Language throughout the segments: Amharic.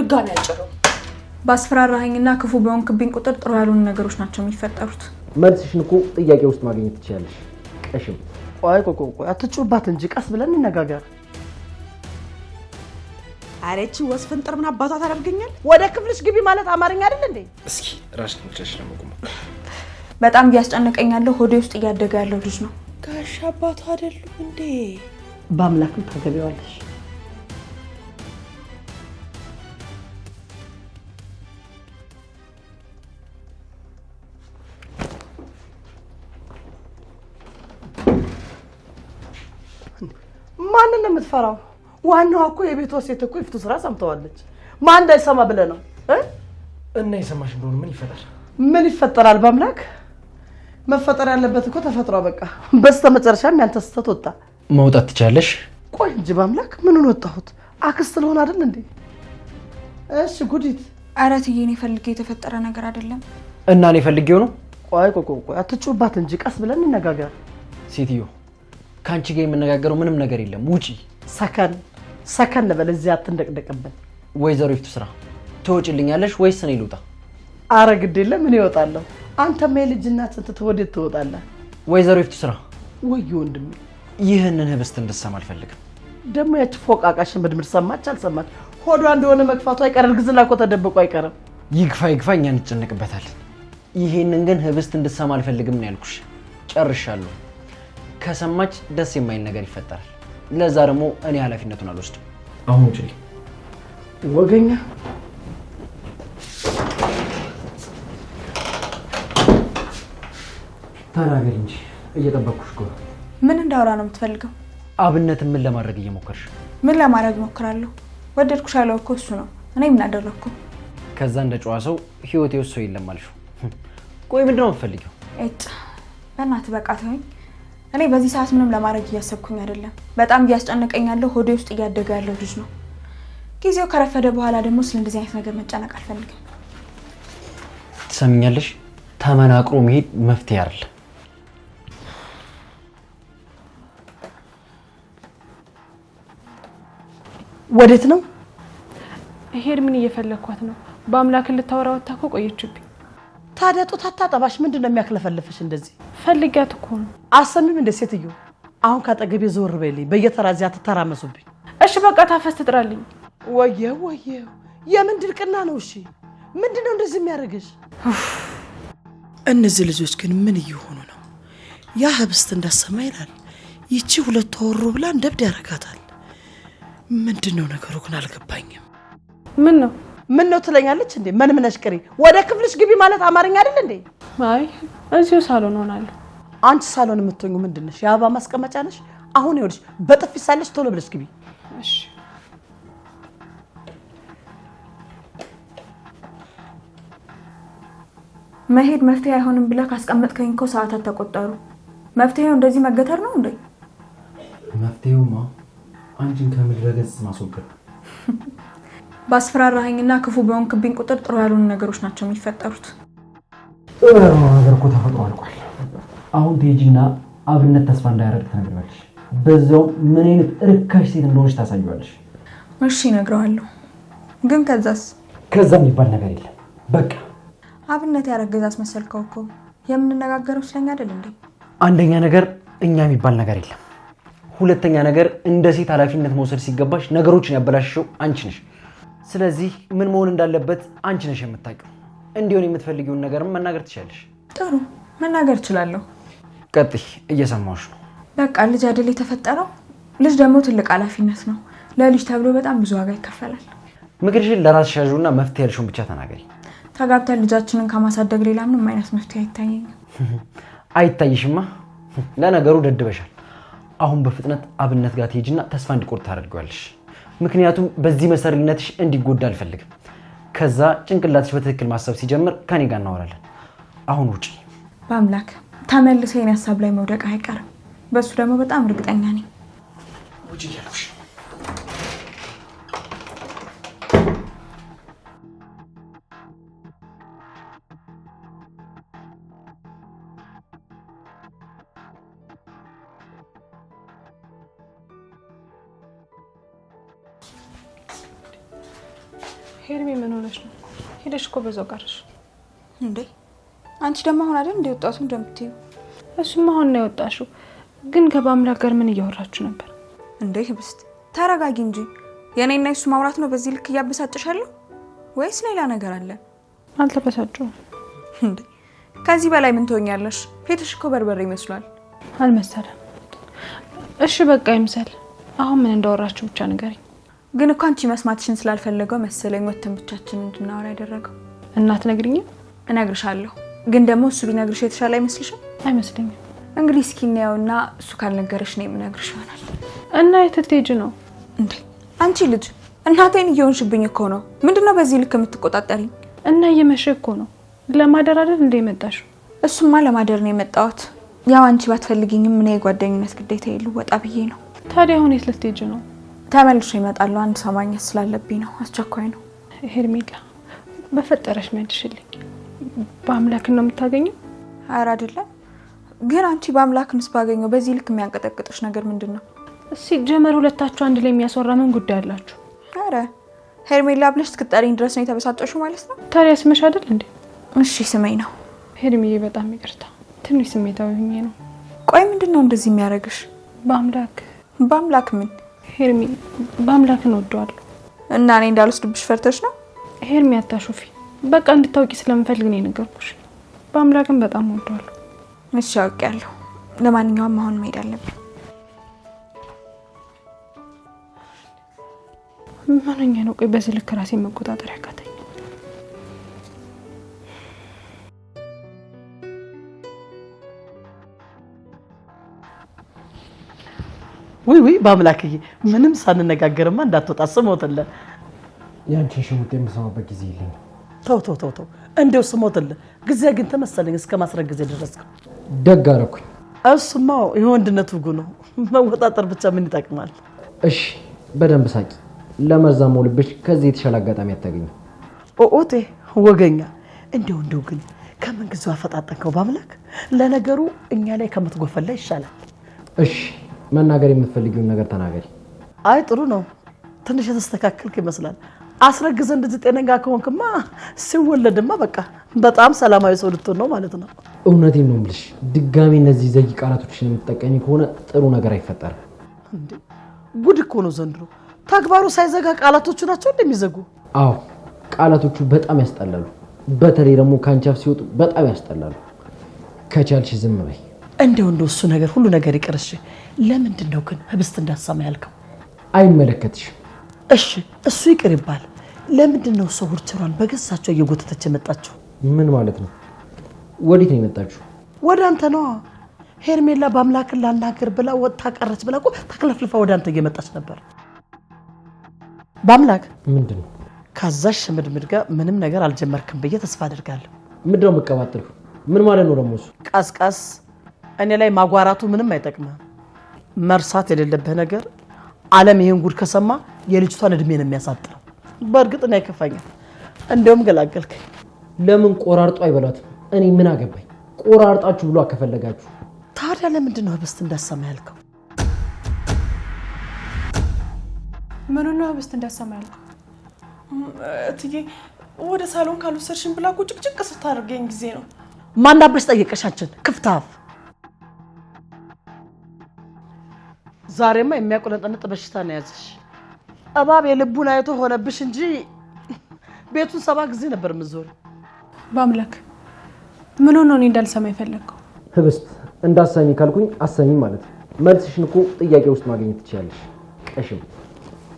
ድጋሚ አልጨረው ባስፈራራኸኝና ክፉ በሆንክብኝ ቁጥር ጥሩ ያሉን ነገሮች ናቸው የሚፈጠሩት። መልስሽን እኮ ጥያቄ ውስጥ ማግኘት ትችያለሽ። ቀሽም ቆይ አትጩባት እንጂ ቀስ ብለን እንነጋገር። አሬቺ ወስፍንጥር ምን አባቷ ታደርገኛል? ወደ ክፍልሽ ግቢ ማለት አማርኛ አይደል እንዴ? እስኪ ራስሽን ብቻሽ ለመቆም በጣም እያስጨነቀኝ ያለው ሆዴ ውስጥ እያደገ ያለው ልጅ ነው። ጋሽ አባቷ አይደሉም እንዴ? በአምላክም ታገቢዋለሽ። ማንን ነው የምትፈራው? ዋናው እኮ የቤቷ ሴት እኮ ይፍቱ ስራ ሰምተዋለች። ማን እንዳይሰማ ብለህ ነው እና የሰማሽ እንደሆነ ምን ይፈጠራል? ምን ይፈጠራል? በአምላክ መፈጠር ያለበት እኮ ተፈጥሯ። በቃ በስተመጨረሻም ያንተ ስተት ወጣ። መውጣት ትቻለሽ። ቆይ እንጂ በአምላክ ምኑን ወጣሁት? አክስት ልሆን አይደል እንዴ? እሺ ጉዲት። ኧረ ትዬ እኔ ፈልጌ የተፈጠረ ነገር አይደለም። እና እኔ ፈልጌው ነው። ቆይ አትጩባት እንጂ ቀስ ብለን እንነጋገር። ሴትዮ ካንቺ ጋር የምነጋገረው ምንም ነገር የለም። ውጪ። ሰከን በል፣ እዚህ አትንደቅደቅብን። ወይዘሮ ይፍቱ ስራ ትወጪልኛለሽ ወይስ እኔ ልውጣ? አረ ግድ የለም ምን ይወጣለሁ? አንተማ የልጅ እናትን ትተህ ወዴት ትወጣለህ? ወይዘሮ ይፍቱ ስራ ወይ ወንድሜ፣ ይህንን ህብስት እንድትሰማ አልፈልግም። ደግሞ ያቺ ፎቃቃሽን በድምር ሰማች አልሰማች ሆዷ እንደሆነ መግፋቱ አይቀርም። ግዝላ እኮ ተደብቆ አይቀርም። ይግፋ እኛ እንጨነቅበታለን። ይሄንን ግን ህብስት እንድትሰማ አልፈልግም ነው ያልኩሽ። ጨርሻለሁ። ከሰማች ደስ የማይል ነገር ይፈጠራል። ለዛ ደግሞ እኔ ኃላፊነቱን አልወስድም። አሁን ውጪ ወገኛ። ተናገሪ እንጂ እየጠበቅኩሽ እኮ። ምን እንዳወራ ነው የምትፈልገው? አብነትን ምን ለማድረግ እየሞከርሽ? ምን ለማድረግ ሞክራለሁ? ወደድኩሽ ያለው እኮ እሱ ነው። እኔ ምን አደረኩ? ከዛ እንደ ጨዋ ሰው ህይወቴ ውስጥ ሰው የለም አልሽው። ቆይ ምንድን ነው የምትፈልጊው? በእናትህ በቃ ተወኝ። እኔ በዚህ ሰዓት ምንም ለማድረግ እያሰብኩኝ አይደለም። በጣም እያስጨነቀኝ ያለው ሆዴ ውስጥ እያደገ ያለው ልጅ ነው። ጊዜው ከረፈደ በኋላ ደግሞ ስለ እንደዚህ አይነት ነገር መጨነቅ አልፈልግም። ትሰሚኛለሽ? ተመናቅሮ መሄድ መፍትሄ አይደል። ወዴት ነው? ሄድ ምን እየፈለኳት ነው? በአምላክ ልታወራ ወጣ እኮ ቆየችብኝ። ታዲያ ጡት አታጠባሽ? ምንድን ነው የሚያክለፈልፍሽ እንደዚህ? ፈልጊያት እኮ ነው። አሰሚም እንደ ሴትዮ አሁን ካጠገቤ ዞር በይልኝ። በየተራዚያ ትተራመሱብኝ። እሺ በቃ ታፈስ ትጥራልኝ። ወየው የምን ድርቅና ነው? እሺ ምንድነው እንደዚህ የሚያደርግሽ? እነዚህ ልጆች ግን ምን እየሆኑ ነው? ያ ህብስት እንዳሰማ ይላል። ይቺ ሁለት ወሮ ብላ እንደብድ ያረጋታል። ምንድነው ነገሩ ግን አልገባኝም። ምን ነው ትለኛለች እንዴ? ምንሽ ቅሪ። ወደ ክፍልሽ ግቢ ማለት አማርኛ አይደል እንዴ? አይ እዚሁ ሳሎን ሆናለሁ። አንቺ ሳሎን የምትሆኙ ምንድነሽ? የአበባ ማስቀመጫ ነሽ? አሁን ይኸውልሽ በጥፊ ሳለሽ ቶሎ ብለሽ ግቢ። እሺ መሄድ መፍትሄ አይሆንም ብለህ ካስቀመጥከኝ እኮ ሰዓታት ተቆጠሩ። መፍትሄው እንደዚህ መገተር ነው እንዴ? መፍትሄውማ አንቺን ከምድረ ገጽ ማስወገድ። ባስፈራራኸኝና ክፉ በሆንክብኝ ቁጥር ጥሩ ያሉን ነገሮች ናቸው የሚፈጠሩት። ነገር እኮ ተፈጥሮ አልቋል። አሁን ትሄጂና አብነት ተስፋ እንዳያረግ ትነግሪዋለሽ። በዛው ምን አይነት ርካሽ ሴት እንደሆነች ታሳይዋለሽ። እሺ እነግረዋለሁ። ግን ከዛ የሚባል ነገር የለም። በቃ አብነት ያረገዛስ መሰልከው እኮ። የምንነጋገረው ስለኛ አይደል እንዴ? አንደኛ ነገር እኛ የሚባል ነገር የለም። ሁለተኛ ነገር እንደ ሴት ኃላፊነት መውሰድ ሲገባሽ ነገሮችን ያበላሽሽው አንቺ ነሽ። ስለዚህ ምን መሆን እንዳለበት አንቺ ነሽ የምታውቂው። እንዲሆን የምትፈልጊውን ነገርም መናገር ትችላለሽ። ጥሩ መናገር እችላለሁ። ቀጥይ፣ እየሰማሁሽ ነው። በቃ ልጅ አይደል የተፈጠረው? ልጅ ደግሞ ትልቅ ኃላፊነት ነው። ለልጅ ተብሎ በጣም ብዙ ዋጋ ይከፈላል። ምክርሽን ለራስሽ ያዥውና መፍትሄ ያልሽውን ብቻ ተናገሪ። ተጋብተን ልጃችንን ከማሳደግ ሌላ ምንም አይነት መፍትሄ አይታየኝም። አይታይሽማ? ለነገሩ ደድበሻል። አሁን በፍጥነት አብነት ጋር ትሄጂና ተስፋ እንዲቆርጥ ታደርጊዋለሽ። ምክንያቱም በዚህ መሰሪነትሽ እንዲጎዳ አልፈልግም። ከዛ ጭንቅላትሽ በትክክል ማሰብ ሲጀምር ከኔ ጋር እናወራለን። አሁን ውጪ። በአምላክ ተመልሰህ የኔ ሀሳብ ላይ መውደቅ አይቀርም። በሱ ደግሞ በጣም እርግጠኛ ነኝ። ውጪ እያልኩሽ። ሄርሜ ምን ሆነሽ ነው? ሄደሽ እኮ በዛው ቀርሽ እንዴ? አንቺ ደግሞ አሁን አይደል እንደ ወጣቱ እንደምትይው? እሱማ አሁን ነው የወጣሽው። ግን ከበአምላክ ጋር ምን እያወራችሁ ነበር እንዴ? ህብስት ተረጋጊ እንጂ። የኔና እሱ ማውራት ነው በዚህ ልክ እያበሳጭሻለሁ ወይስ ሌላ ነገር አለ? አልተበሳጨሁም። እንዴ ከዚህ በላይ ምን ትሆኛለሽ? ፊትሽ እኮ በርበሬ ይመስላል። አልመሰለም። እሺ በቃ ይምሰል። አሁን ምን እንዳወራችሁ ብቻ ንገሪኝ። ግን እኮ አንቺ መስማትሽን ስላልፈለገው መሰለኝ ወተን ብቻችን እንድናወራ ያደረገው። እናት ነግሪኝ። እነግርሻለሁ። ግን ደግሞ እሱ ቢነግርሽ የተሻለ አይመስልሽም? አይመስለኝም። እንግዲህ እስኪ እናየውና እሱ ካልነገረሽ ነው የምነግርሽ ይሆናል። እና የት ልትሄጂ ነው እንዴ? አንቺ ልጅ እናቴን እየሆንሽብኝ እኮ ነው። ምንድነው በዚህ ልክ የምትቆጣጠሪኝ? እና እየመሸ እኮ ነው። ለማደር አይደል እንደ የመጣሽው? እሱማ ለማደር ነው የመጣሁት። ያው አንቺ ባትፈልጊኝም ምን የጓደኝነት ግዴታ የሉ ወጣ ብዬ ነው። ታዲያ አሁን የት ልትሄጂ ነው? ተመልሼ እመጣለሁ። አንድ ሰው ማግኘት ስላለብኝ ነው። አስቸኳይ ነው። ሄርሜላ በፈጠረሽ መልሽልኝ። በአምላክ ነው የምታገኘው? ኧረ አይደለም። ግን አንቺ በአምላክንስ ባገኘው በዚህ ልክ የሚያንቀጠቅጥሽ ነገር ምንድነው? ሲጀመር ሁለታችሁ አንድ ላይ የሚያስወራ ምን ጉዳይ አላችሁ? ኧረ ሄርሜላ ብለሽ እስክትጠሪኝ ድረስ ነው የተበሳጨሽው ማለት ነው? ታዲያ ስምሽ አይደል እንዴ? እሺ ስሜኝ ነው። ሄርሜዬ በጣም ይቅርታ፣ ትንሽ ስሜታዊ ሆኜ ነው። ቆይ ምንድነው እንደዚህ የሚያደርግሽ? በአምላክ ምን? ሄርሜ በአምላክ ነው ወደዋለሁ። እና እኔ እንዳልወስድብሽ ፈርተሽ ነው? ሄርሜ አታሹፊ። በቃ እንድታውቂ ስለምፈልግ ነው የነገርኩሽ። በአምላክም በጣም ወደዋለሁ። እሺ አውቄያለሁ። ለማንኛውም አሁን መሄድ አለብኝ። ምንኛ ነው ቆይ በዚህ ልክ ራሴን መቆጣጠር ያቃተኝ? ወይ በአምላክዬ ምንም ሳንነጋገርማ እንዳትወጣ ስሞትለ። ያንቺን ሽሙጥ የምሰማበት ጊዜ የለኝም። ተው እንደው ስሞትለ ጊዜ ግን ተመሰለኝ እስከ ማስረገዝ ድረስከው። ደግ አደረኩኝ። እሱማ የወንድነቱ ጉ ነው። መወጣጠር ብቻ ምን ይጠቅማል? እሺ በደንብ ሳቂ። ለመርዛሙ ልብሽ ከዚህ የተሻለ አጋጣሚ አታገኙ። ኦኦቴ ወገኛ እንደው ግን ከምን ጊዜው አፈጣጠንከው በአምላክ። ለነገሩ እኛ ላይ ከምትጎፈላ ይሻላል። እሺ መናገር የምትፈልጊውን ነገር ተናገሪ። አይ ጥሩ ነው። ትንሽ የተስተካከልክ ይመስላል። አስረግዘ እንደዚህ ጤነኛ ከሆንክማ ሲወለድማ በቃ በጣም ሰላማዊ ሰው ልትሆን ነው ማለት ነው። እውነቴን ነው የምልሽ። ድጋሚ እነዚህ ዘጊ ቃላቶችን የምትጠቀሚ ከሆነ ጥሩ ነገር አይፈጠርም። እንዴ ጉድ እኮ ነው ዘንድሮ። ተግባሩ ሳይዘጋ ቃላቶቹ ናቸው እንደሚዘጉ። አዎ ቃላቶቹ በጣም ያስጠላሉ። በተለይ ደግሞ ካንቻፍ ሲወጡ በጣም ያስጠላሉ። ከቻልሽ ዝም በይ። እንደው እሱ ነገር ሁሉ ነገር ይቀርሽ። ለምንድን ነው ግን ህብስት እንዳሰማ ያልከው? አይመለከትሽም። እሺ እሱ ይቅር ይባል። ለምንድን ነው ሰው ሁርቸሯን በገሳቸው እየጎተተች የመጣችው? ምን ማለት ነው? ወዴት ነው የመጣችው? ወደ አንተ ነው። ሄርሜላ በአምላክን ላናገር ብላ ወጣ ቀረች ብላ እኮ ተክለፍልፋ ወደ አንተ እየመጣች ነበር። በአምላክ ምንድን ነው? ካዛሽ ምድምድ ጋር ምንም ነገር አልጀመርክም ብዬ ተስፋ አድርጋለሁ። ምንድነው መቀባጥሩ? ምን ማለት ነው ደግሞ እሱ? ቀስቀስ እኔ ላይ ማጓራቱ ምንም አይጠቅምም። መርሳት የሌለብህ ነገር ዓለም ይሄን ጉድ ከሰማ የልጅቷን እድሜ ነው የሚያሳጥረው። በእርግጥ ነው አይከፋኝም። እንደውም ገላገልከኝ። ለምን ቆራርጦ አይበላትም? እኔ ምን አገባኝ? ቆራርጣችሁ ብሎ አከፈለጋችሁ። ታዲያ ለምንድን ነው ህብስት እንዳሰማ ያልከው? ምን ነው ህብስት እንዳሰማ ያልከው? እትዬ ወደ ሳሎን ካልወሰድሽን ብላ እኮ ጭቅጭቅ ስታደርገኝ ጊዜ ነው። ማናበሽ ጠየቀሻችን ክፍታፍ። ዛሬማ የሚያቆለጠንጥ በሽታ ነው ያዘሽ። እባብ የልቡን አይቶ ሆነብሽ እንጂ ቤቱን 7 ጊዜ ነበር የምትዞሪ። በአምላክ ምን ሆነ ነው እንዳልሰማ የፈለግከው? ህብስት እንዳሰሚ ካልኩኝ አሰሚ ማለት ነው። መልስሽን እኮ ጥያቄ ውስጥ ማግኘት ትችያለሽ። ቀሽም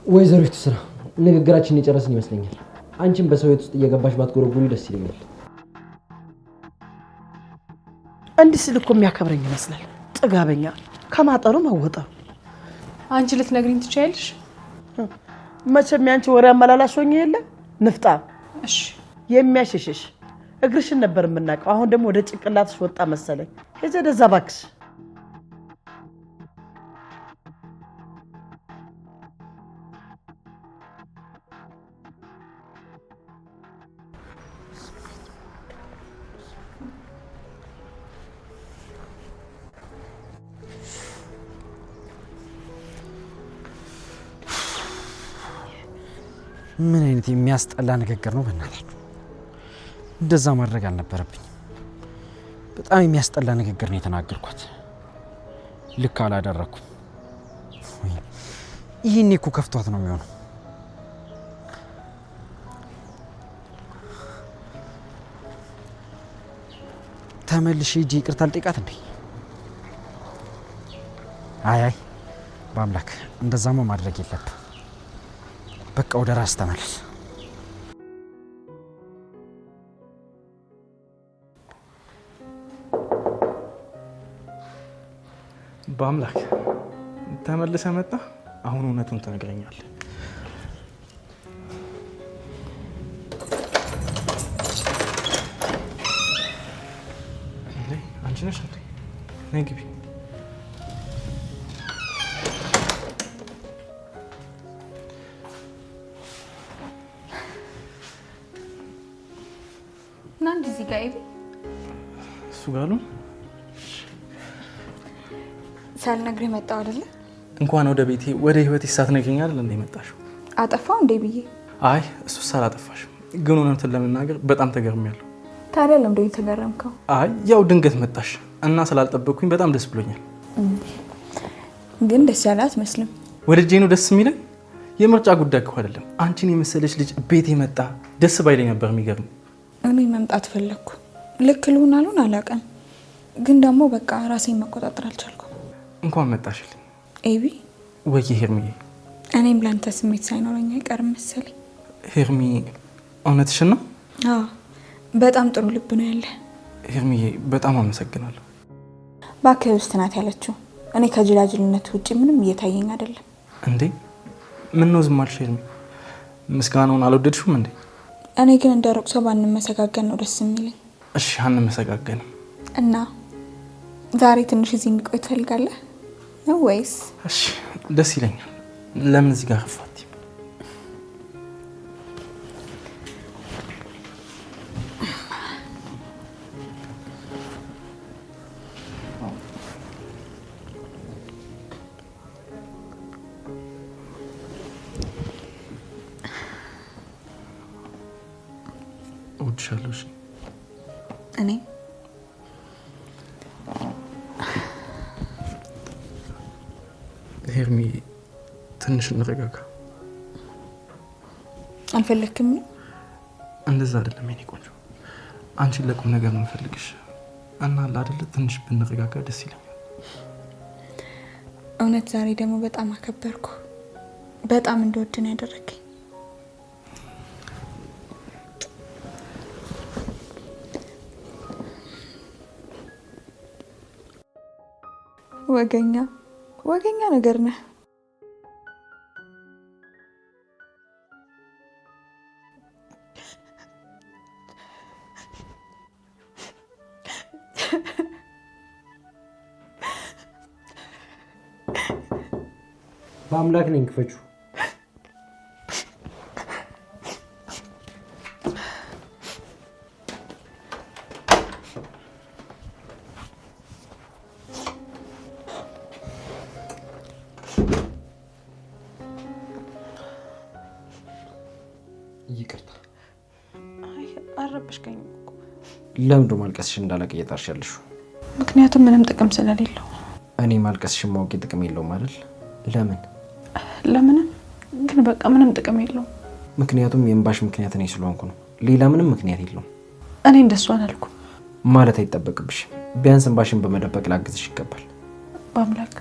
ወይዘሪት ስራ ንግግራችንን የጨረስን ይመስለኛል። አንቺም በሰው ቤት ውስጥ እየገባሽ ባትጎረጉሪ ደስ ይለኛል። እንዲህ ሲል እኮ የሚያከብረኝ ይመስላል። ጥጋበኛ ከማጠሩ ማወጣው። አንቺ ልትነግሪኝ ትችያለሽ? መቼም ያንቺ ወሬ አመላላሽ ሆኜ የለ ንፍጣ። እሺ የሚያሽሽሽ እግርሽን ነበር የምናውቀው። አሁን ደግሞ ወደ ጭንቅላትሽ ወጣ መሰለኝ። ሄጀ ደዛ ባክሽ። ምን አይነት የሚያስጠላ ንግግር ነው በእናታችሁ። እንደዛ ማድረግ አልነበረብኝ። በጣም የሚያስጠላ ንግግር ነው የተናገርኳት። ልክ አላደረኩም። ይሄኔ እኮ ከፍቷት ነው የሚሆነው። ተመልሼ ሂጂ ይቅርታ ልጠይቃት እንዴ? አይ በአምላክ እንደዛማ ማድረግ የለብም። በቃ ወደ ራስ ተመለስ። በአምላክ ተመልሰ መጣ። አሁን እውነቱን ትነግረኛለህ። አንቺ ነሽ እንዴ? ነይ ግቢ። ና እንጂ እዚህ ጋር እሱ ጋር ነው ሳልነግርህ መጣሁ አይደለ? እንኳን ወደ ቤቴ ወደ ህይወቴ ሳትነግሪኝ አይደል እንደ መጣሽው? አጠፋው እንዴ ብዬ? አይ እሱስ አላጠፋሽም፣ ግን እውነቱን ለመናገር በጣም ተገርሚያለሁ። ታዲያ ለምንድን ነው የተገረምከው? አይ ያው ድንገት መጣሽ እና ስላልጠበቅኩኝ በጣም ደስ ብሎኛል። ግን ደስ ያለ አትመስልም። ወደጄ ነው ደስ የሚለኝ። የምርጫ ጉዳይ እኮ አይደለም። አንቺን የመሰለች ልጅ ቤቴ መጣ ደስ ባይለኝ ነበር። የሚገርም እኔ መምጣት ፈለግኩ። ልክ ልሁን አልሆን አላውቅም፣ ግን ደግሞ በቃ ራሴን መቆጣጠር አልቻልኩም። እንኳን መጣሽልኝ ኤቢ። ወይ ሄርሚዬ፣ እኔም ላንተ ስሜት ሳይኖረኝ አይቀርም መሰለኝ። ሄርሚ እውነትሽን ነው? አዎ በጣም ጥሩ ልብ ነው ያለ። ሄርሚዬ በጣም አመሰግናለሁ። እባክህ ውስጥ ናት ያለችው። እኔ ከጅላጅልነት ውጪ ምንም እየታየኝ አይደለም። እንዴ ምን ነው ዝም አልሽ ሄርሚ? ምስጋናውን አልወደድሽም እንዴ? እኔ ግን እንደ ሩቅ ሰው ባንመሰጋገን ነው ደስ የሚለኝ። እሺ አንመሰጋገንም። እና ዛሬ ትንሽ እዚህ እንቆይ ትፈልጋለህ ነው ወይስ? እሺ ደስ ይለኛል። ለምን እዚህ ጋር ከፋት? እወድሻለሁ። እኔ ሄርሚ ትንሽ እንረጋጋ። አልፈለክም? እንደዛ አይደለም የኔ ቆንጆ። አንቺን ለቁም ነገር ነው የምፈልግሽ እና አለ አይደለ ትንሽ ብንረጋጋ ደስ ይለኛል። እውነት ዛሬ ደግሞ በጣም አከበርኩ። በጣም እንደወድ ነው ያደረገኝ። ወገኛ ነገር ነህ። በአምላክ ነኝ ክፈቹ። ይቅርታ። አይ አረበሽከኝ እኮ። ለምንድን ነው ማልቀስሽ እንዳላቅ እየጣርሽ ያለሽው? ምክንያቱም ምንም ጥቅም ስለሌለው። እኔ ማልቀስሽን ማወቄ ጥቅም የለውም አይደል? ለምን ግን በቃ ምንም ጥቅም የለውም። ምክንያቱም የእንባሽ ምክንያት እኔ ስለሆንኩ ነው። ሌላ ምንም ምክንያት የለውም። እኔ እንደሱ አላልኩም ማለት አይጠበቅብሽም። ቢያንስ እንባሽን በመደበቅ ላግዝሽ ይገባል። በአምላክ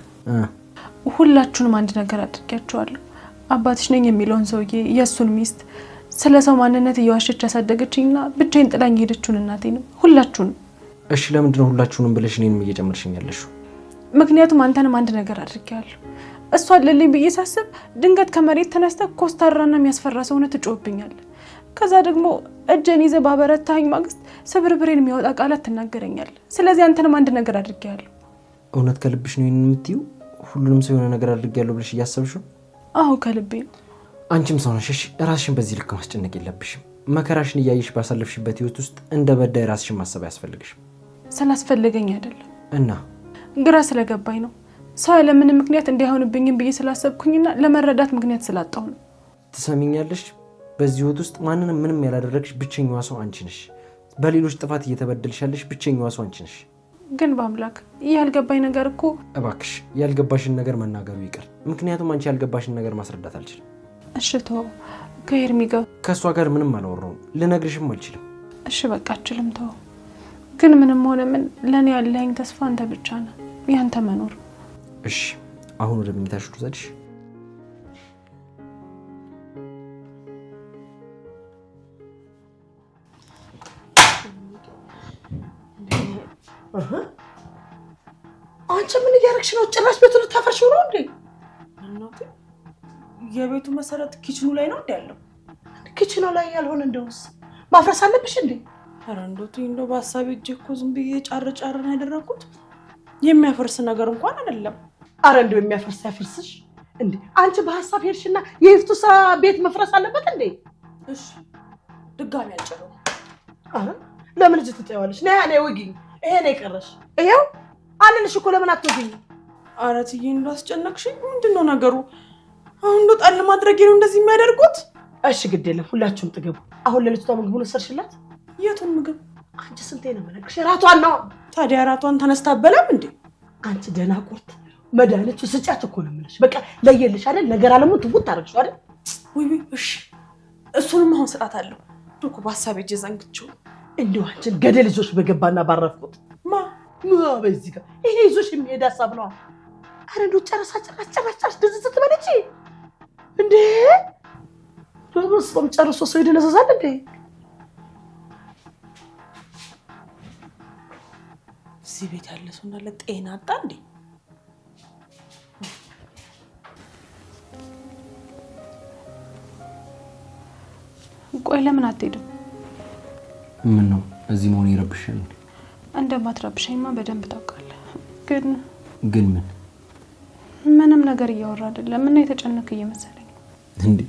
ሁላችሁንም አንድ ነገር አድርጊያቸዋለሁ። አባትሽ ነኝ የሚለውን ሰውዬ፣ የእሱን ሚስት፣ ስለ ሰው ማንነት እየዋሸች ያሳደገችኝና ብቻዬን ጥላኝ ሄደችውን እናቴንም ሁላችሁንም። እሺ ለምንድን ነው ሁላችሁንም ብለሽ እኔንም እየጨመርሽኝ ያለሽው? ምክንያቱም አንተንም አንድ ነገር አድርጊያለሁ። እሷ አለልኝ ብዬ ሳስብ ድንገት ከመሬት ተነስተ ኮስታራና የሚያስፈራ ሰውነት ትጮህብኛለህ። ከዛ ደግሞ እጄን ይዘህ ባበረታኝ ማግስት ስብርብሬን የሚያወጣ ቃላት ትናገረኛለህ። ስለዚህ አንተንም አንድ ነገር አድርጊያለሁ። እውነት ከልብሽ ነው ይሄን የምትይው? ሁሉንም ሰው የሆነ ነገር አድርጊያለሁ ብለሽ እያሰብሽው? አዎ ከልቤ ነው። አንቺም ሰው ነሽ። ራስሽን በዚህ ልክ ማስጨነቅ የለብሽም። መከራሽን እያየሽ ባሳለፍሽበት ህይወት ውስጥ እንደ በዳይ ራስሽን ማሰብ አያስፈልግሽም። ስላስፈለገኝ አይደለም እና ግራ ስለገባኝ ነው። ሰው ያለምንም ምክንያት እንዲሆንብኝም ብዬ ስላሰብኩኝና ለመረዳት ምክንያት ስላጣሁ ነው። ትሰሚኛለሽ? በዚህ ህይወት ውስጥ ማንንም ምንም ያላደረግሽ ብቸኛዋ ሰው አንቺ ነሽ። በሌሎች ጥፋት እየተበደልሽ ያለሽ ብቸኛዋ ሰው አንቺ ነሽ። ግን በአምላክ ያልገባኝ ነገር እኮ እባክሽ ያልገባሽን ነገር መናገሩ ይቅር። ምክንያቱም አንቺ ያልገባሽን ነገር ማስረዳት አልችልም። እሺ ተው። ከኤርሚ ጋር ከእሷ ጋር ምንም አላወራሁም፣ ልነግርሽም አልችልም። እሺ በቃ አልችልም ተው። ግን ምንም ሆነ ምን ለእኔ ያለኝ ተስፋ አንተ ብቻ ነህ፣ ያንተ መኖር። እሺ አሁን ወደ መኝታሽ ልውሰድሽ። አንቺ ምን እያደረግሽ ነው? ጭራሽ ቤቱን ልታፈርሺው ነው እንዴ? እናቴ የቤቱ መሰረት ኪችኑ ላይ ነው እንዴ ያለው? ኪችኑ ላይ ያልሆነ እንደውስ ማፍረስ አለብሽ እንዴ? ኧረ እንደው በሀሳቤ እጄ እኮ ዝም ብዬ ጫር ነው ያደረኩት። የሚያፈርስ ነገር እንኳን አይደለም። አረ እንደው የሚያፈርስ ያፈርስሽ እንዴ? አንቺ በሀሳብ ሄድሽና የይፍቱሳ ቤት መፍረስ አለበት እንዴ? እሺ ድጋሚ አልጨረው። አረ ለምን እዚህ ትጠይዋለሽ? ነይ ወጊኝ። ይሄ ነው የቀረሽ። ይሄው አለልሽ እኮ ለምን አትወጊኝ? አረ ትዬ እንደው አስጨነቅሽኝ። ምንድነው ነገሩ? አሁን እንደው ጣል ማድረግ ነው እንደዚህ የሚያደርጉት? እሺ ግድ የለም ሁላችሁም ጥገቡ። አሁን ለልጅቷ ምግቡን ሰርሽላት? የቱን ምግብ? አንቺ ስንቴ ነው የምነግርሽ? ራቷን ነው። ታዲያ ራቷን ተነስታ በላም እንዴ? አንቺ ደህና ቁርጥ መድኃኒቱ ስጫት እኮ ነው የምልሽ። በቃ ለየልሽ አይደል? ነገር አለሙን ትውት ታረግሽው አይደል? ወይ እሺ እሱንም አሁን ሰጣታለሁ። እኮ በሀሳቤ እጄ ዘንግቼው እንደው አንቺን ገደል ይዞሽ በገባና ባረፍኩት ማ በዚህ ጋር ይሄ ይዞሽ የሚሄድ ሀሳብ ነው። አረ እንደው ጨረሳች ድዝት ትበለች እንዴ? በመስሎም ጨርሶ ሰው ይደነዘዛል እንዴ? እዚህ ቤት ያለ ሰው እንዳለ ጤና አጣ እንዴ? ቆይ ለምን አትሄድም? ምን ነው እዚህ መሆን ይረብሻል? እንደማትረብሸኝማ በደንብ ታውቃለህ። ግን ምን? ምንም ነገር እያወራ አይደለም እና የተጨነቀ እየመሰለኝ እንዴ?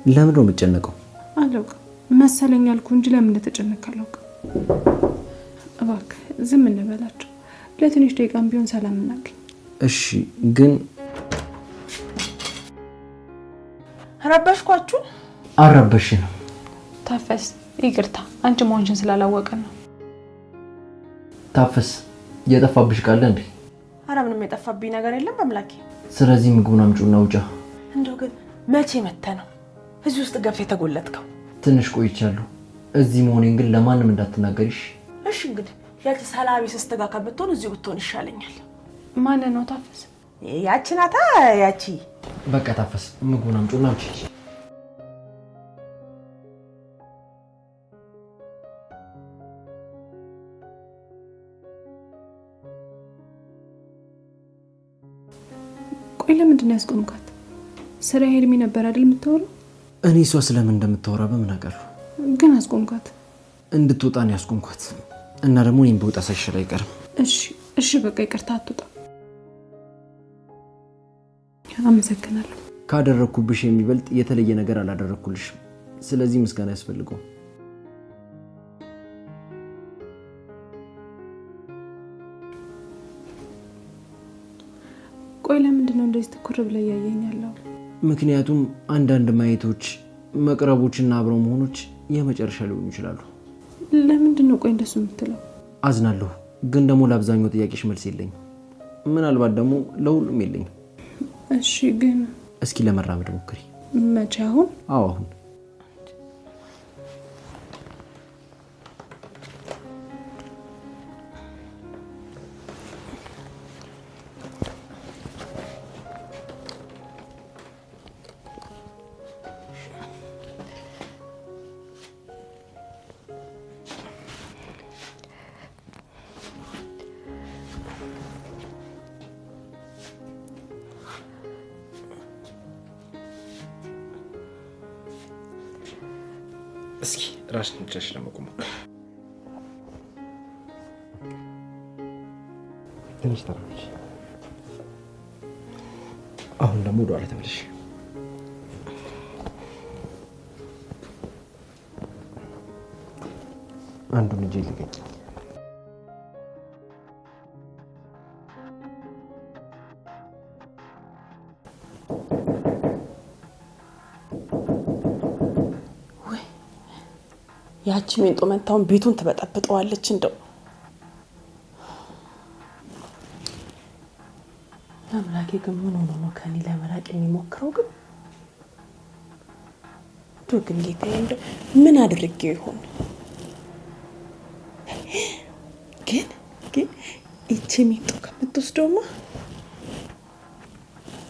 ለምን ነው የምትጨነቀው? አላውቅም መሰለኝ አልኩ እንጂ ለምን እንደተጨነቀ አላውቅም። እባክህ ዝም እንበላቸው፣ ለትንሽ ደቂቃም ቢሆን ሰላም እናገኝ። እሺ ግን ረበሽኳችሁ? አልረበሽንም። ታፈስ ይቅርታ፣ አንቺ መሆንሽን ስላላወቅን ነው። ታፈስ የጠፋብሽ ቃል እንዴ? ኧረ ምንም የጠፋብኝ ነገር የለም በምላኬ። ስለዚህ ምግቡን አምጪውና ውጫ። እንደው ግን መቼ መተህ ነው እዚህ ውስጥ ገብተህ የተጎለጥከው? ትንሽ ቆይቻለሁ። እዚህ መሆኔን ግን ለማንም እንዳትናገሪሽ። እሺ እንግዲህ ያቺ ሰላቢ ስትጋ ከምትሆን እዚሁ ብትሆን ይሻለኛል። ማን ነው ታፈስ? ያቺ ናታ ያቺ። በቃ ታፈስ ምግቡን አምጪውና ውጪ። ቆይ ለምንድን ነው ያስቆምካት? ስራ ሄድሚ ነበር አይደል የምታወራው? እኔ እሷ ስለምን እንደምታወራ በምን አውቃለሁ? ግን አስቆምካት። እንድትወጣ ነው ያስቆምኳት። እና ደግሞ እኔም በወጣ ሳይሻል አይቀርም። እሺ በቃ ይቅርታ፣ አትወጣ። አመሰግናለሁ። ካደረኩብሽ የሚበልጥ የተለየ ነገር አላደረኩልሽ። ስለዚህ ምስጋና ያስፈልገው። ቆይ ለምንድን ነው እንደዚህ ትኩር ብለህ እያየኸኝ ያለው? ምክንያቱም አንዳንድ ማየቶች፣ መቅረቦችና አብረው መሆኖች የመጨረሻ ሊሆኑ ይችላሉ። ለምንድን ነው ቆይ እንደሱ የምትለው? አዝናለሁ፣ ግን ደግሞ ለአብዛኛው ጥያቄሽ መልስ የለኝም። ምናልባት ደግሞ ለሁሉም የለኝም። እሺ ግን እስኪ ለመራመድ ሞክሪ። መቼ? አሁን? አዎ አሁን። እስኪ ራስን ቻሽ ለመቆም ትንሽ ተራመጂ። አሁን ደግሞ ወደ ኋላ ተመለሽ። አንዱን እጄ ልቀቂ። ያቺ ሜንጦ መታውን ቤቱን ትበጠብጠዋለች። እንደው አምላኬ ግን ምን ሆኖ ነው ከኔ ለመራቅ የሚሞክረው? ግን ጌታዬ እንደው ምን አድርጌው ይሆን? ግን እቺ ሜንጦ ከምትወስደውማ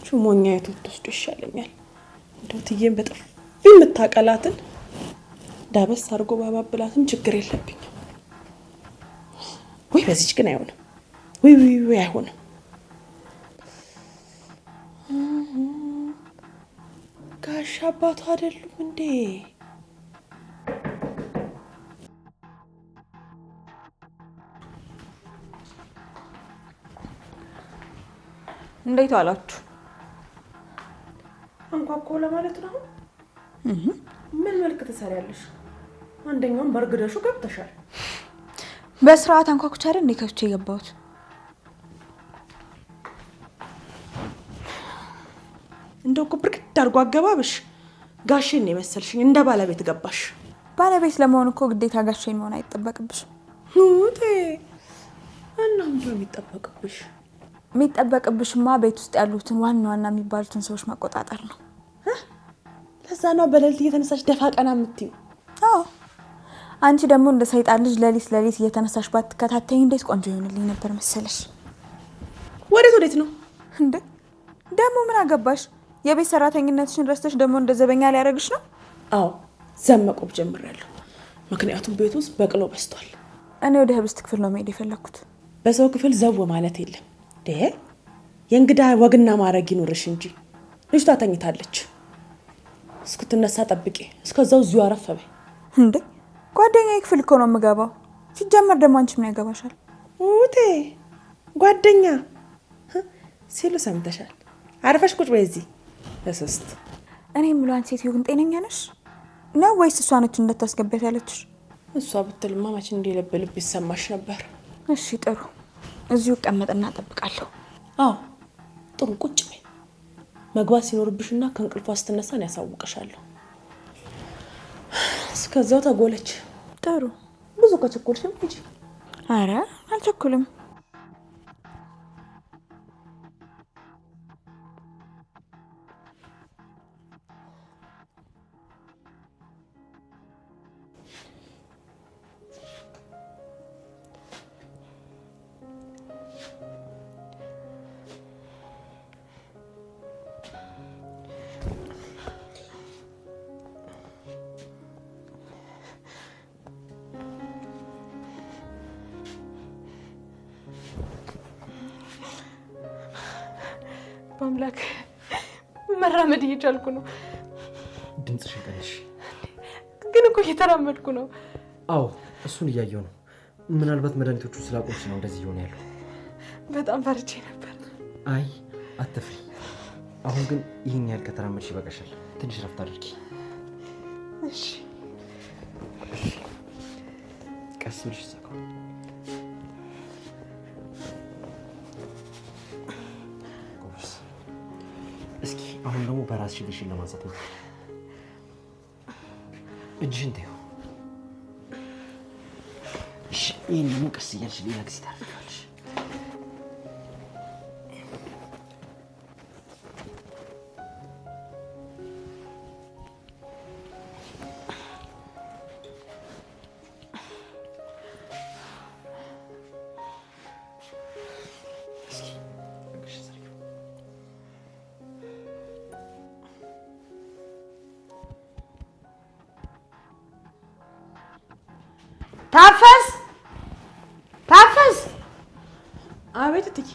ቹሞኛ የትወስዶ ይሻለኛል። እንደው ትዬን በጥፍ የምታቀላትን ዳበስ አድርጎ ባባብላትም ችግር የለብኝም። ወይ በዚች ግን አይሆንም። ወይ አይሆንም። ጋሽ አባቱ አይደሉም እንዴ? እንዴት ዋላችሁ? አንኳኳ ለማለት ነው። ምን መልክ ትሰሪያለሽ? አንደኛውን በርግደሹ ገብተሻል። በስርዓት አንኳኩቻ አይደል እንዴ ከፍቼ የገባሁት? እንደው እኮ ብርቅድ አድርጎ አገባብሽ ጋሼን ነው የመሰልሽኝ። እንደ ባለቤት ገባሽ። ባለቤት ለመሆን እኮ ግዴታ ጋሼን መሆን አይጠበቅብሽም። ሁቴ እና ምንድነው የሚጠበቅብሽ? የሚጠበቅብሽማ ቤት ውስጥ ያሉትን ዋና ዋና የሚባሉትን ሰዎች መቆጣጠር ነው። ለዛ ነው በሌሊት እየተነሳሽ ደፋ ቀና የምትይው። አዎ አንቺ ደግሞ እንደ ሰይጣን ልጅ ሌሊት እየተነሳሽ ባትከታተኝ እንዴት ቆንጆ ይሆንልኝ ነበር መሰለሽ። ወዴት ነው እንዴ? ደግሞ ምን አገባሽ? የቤት ሰራተኝነትሽን ረስተሽ ደግሞ እንደ ዘበኛ ሊያደርግሽ ነው? አዎ ዘመቆብ ጀምሬያለሁ። ምክንያቱም ቤት ውስጥ በቅሎ በስቷል። እኔ ወደ ህብስት ክፍል ነው መሄድ የፈለኩት። በሰው ክፍል ዘው ማለት የለም። የእንግዳ ወግና ማረግ ይኑርሽ እንጂ ልጅቷ ተኝታለች። እስክትነሳ ጠብቂ። እስከዛው እዚሁ አረፍ በይ። እንዴ ጓደኛዬ ክፍል እኮ ነው የምገባው። ሲጀመር ደግሞ አንቺ ምን ያገባሻል? ውቴ ጓደኛ ሲሉ ሰምተሻል። አረፈሽ ቁጭ በይ እዚህ ለሶስት። እኔ የምለው አንቺ ሴትዮ ግን ጤነኛ ነሽ ነው ወይስ እሷ ነች እንደታስገቢያት ያለችሽ? እሷ ብትልማ መቼ ልብ ይሰማሽ ነበር። እሺ ጥሩ፣ እዚሁ ቀመጥና እጠብቃለሁ። አዎ ጥሩ፣ ቁጭ በይ። መግባት ሲኖርብሽና ከእንቅልፏ ስትነሳን ያሳውቅሻለሁ። እስከዛው ተጎለች። ጥሩ። ብዙ ከቸኮልሽም እንጂ። አረ አልቸኩልም። በአምላክ መራመድ እየቻልኩ ነው። ድምጽሽ ቀንሽ። ግን እኮ እየተራመድኩ ነው። አዎ እሱን እያየሁ ነው። ምናልባት መድኃኒቶቹ ስላቆምሽ ነው እንደዚህ ይሆን ያለው። በጣም ፈርቼ ነበር። አይ አትፍሪ። አሁን ግን ይህን ያህል ከተራመድሽ ይበቃሻል። ትንሽ ረፍት አድርጊ። እሺ ቀስ ብለሽ ዘጋው። እስኪ አሁን ደግሞ በራስሽ ልሽን ለማንሳት ነው። እጅሽን ተይው። እሺ ይሄን ደግሞ ቀስ እያልሽ ሌላ ጊዜ ታደርጊዋለሽ። ታፈስ! አቤት እትዬ።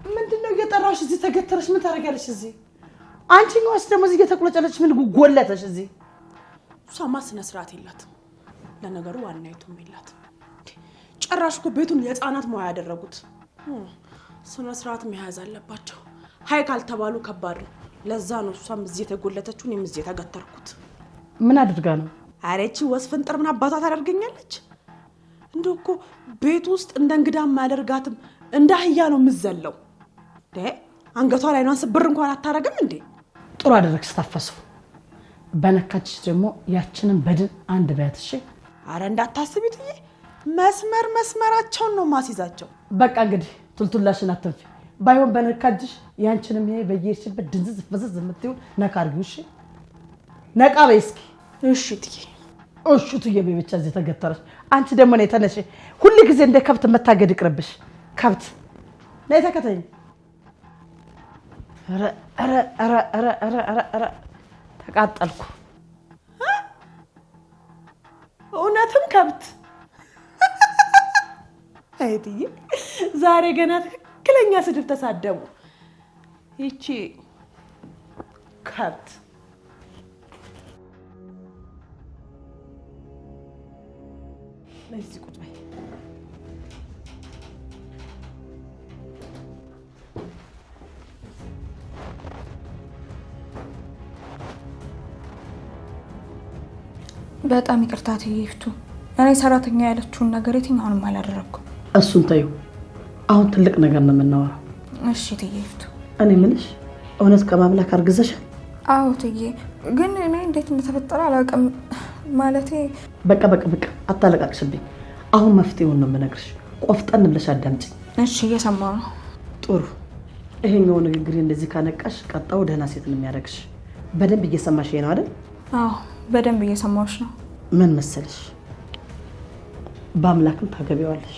ምንድነው እየጠራሽ እዚህ ተገተረሽ? ምን ታደርጊያለሽ እዚህ? አንቺኛውስ ደግሞ እዚህ እየተቆለጨለች ምን ጎለተሽ እዚህ? እሷማ ስነ ስርዓት የላትም። ለነገሩ ዋናይቱም የላትም። ጭራሽ እኮ ቤቱን የህፃናት ሙያ ያደረጉት። ስነ ስርዓት መያዝ አለባቸው። ሀይ ካልተባሉ ከባድ ነው። ለዛ ነው እሷም እዚህ የተጎለተችው እኔም እዚህ የተገተርኩት። ምን አድርጋ ነው? አሬቺ ወስፍንጥር ምን አባቷ ታደርገኛለች? እንደው እኮ ቤት ውስጥ እንደ እንግዳ ማያደርጋትም እንደ አህያ ነው የምዘለው። አንገቷ ላይ ነው ስብር እንኳን አታረግም እንዴ? ጥሩ አደረግሽ ታፈሰው። በነካችሽ ደግሞ ያችንን በድን አንድ በያት። እሺ አረ እንዳታስቢ እትዬ፣ መስመራቸውን ነው ማስይዛቸው። በቃ እንግዲህ ቱልቱላሽን አትንፊ። ባይሆን በነካችሽ ያንቺንም ይሄ በየሽበት ድንዝዝ ፈዘዝ የምትይው ነካ አድርጊው። እሺ ነቃ በይ እስኪ። እሺ እትዬ። እሺ እትዬ በይ ብቻ እዚህ ተገተረሽ። አንቺ ደግሞ ነይ ተነሽ። ሁሉ ጊዜ እንደ ከብት መታገድ ይቅርብሽ። ከብት ነይ ተከተኝ። ኧረ ተቃጠልኩ። እውነትም ከብት። አይ እትዬ ዛሬ ገና ትክክለኛ ስድብ ተሳደቡ። ይቺ ከብት ለዚህ ቁጭ በይ። በጣም ይቅርታ እትዬ ይፍቱ። እኔ ሰራተኛ ያለችውን ነገር የትኛውንም አላደረኩም። እሱን ተይው። አሁን ትልቅ ነገር ነው የምናወራው። እሺ እትዬ ይፍቱ። እኔ የምልሽ እውነት ከማምላክ አርግዘሻል? አዎ እትዬ፣ ግን እኔ እንዴት እንደተፈጠረ አላውቅም። ማለቴ በቃ አታለቃቅሽብኝ። አሁን መፍትሄውን ነው የምነግርሽ። ቆፍጠን ብለሽ አዳምጪኝ። እሺ እየሰማሁ ነው። ጥሩ። ይሄኛው ንግግሬ እንደዚህ ካነቃሽ ቀጣው ደህና ሴት ነው የሚያደርግሽ። በደንብ እየሰማሽ ነው አይደል? አዎ በደንብ እየሰማሁሽ ነው። ምን መሰለሽ፣ በአምላክም ታገቢዋለሽ።